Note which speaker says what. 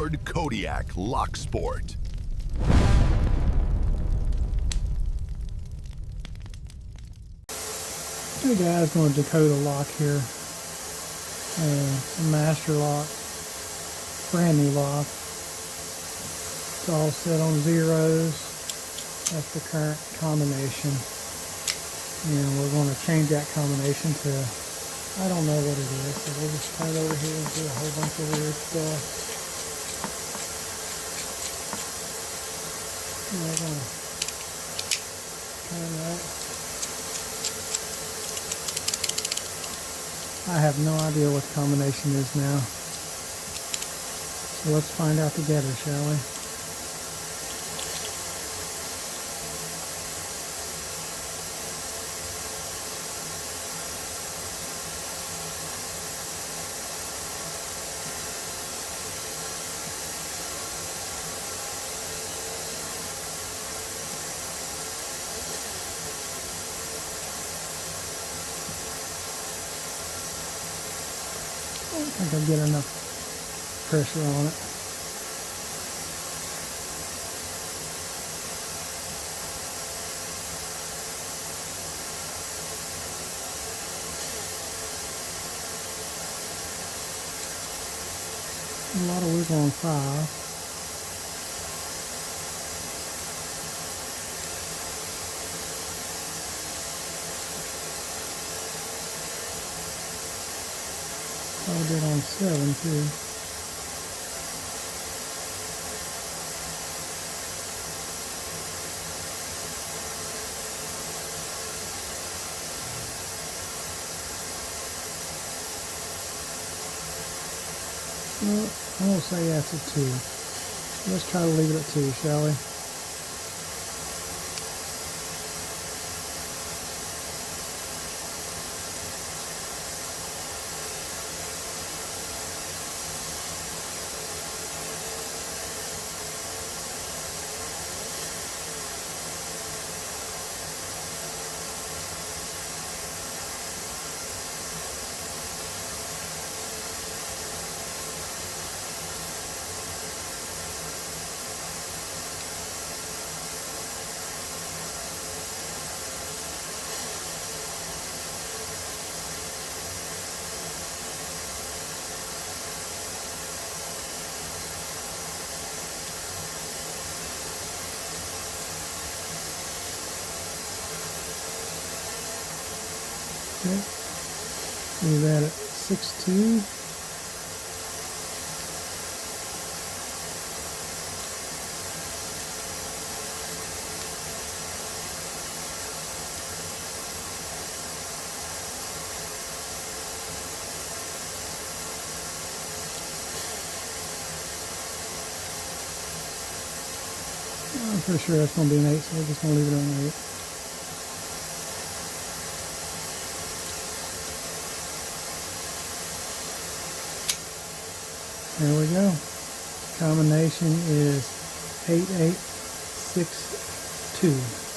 Speaker 1: Ford Kodiak Lock Sport.
Speaker 2: Hey guys, going to decode a lock here. A master lock, brand new lock. It's all set on zeros. That's the current combination. And we're going to change that combination to, I don't know what it is. So we'll just turn over here and do a whole bunch of weird stuff. And we're going to turn that. I have no idea what the combination is now. So let's find out together, shall we? I don't think I'll get enough pressure on it. A lot of wiggle on 5. I did on 7 too. Well, I'm going to say that's a 2. Let's try to leave it at 2, shall we? Okay, leave that at 6.2. I'm pretty sure that's going to be an 8, so we're just going to leave it on 8. There we go. Combination is 8862.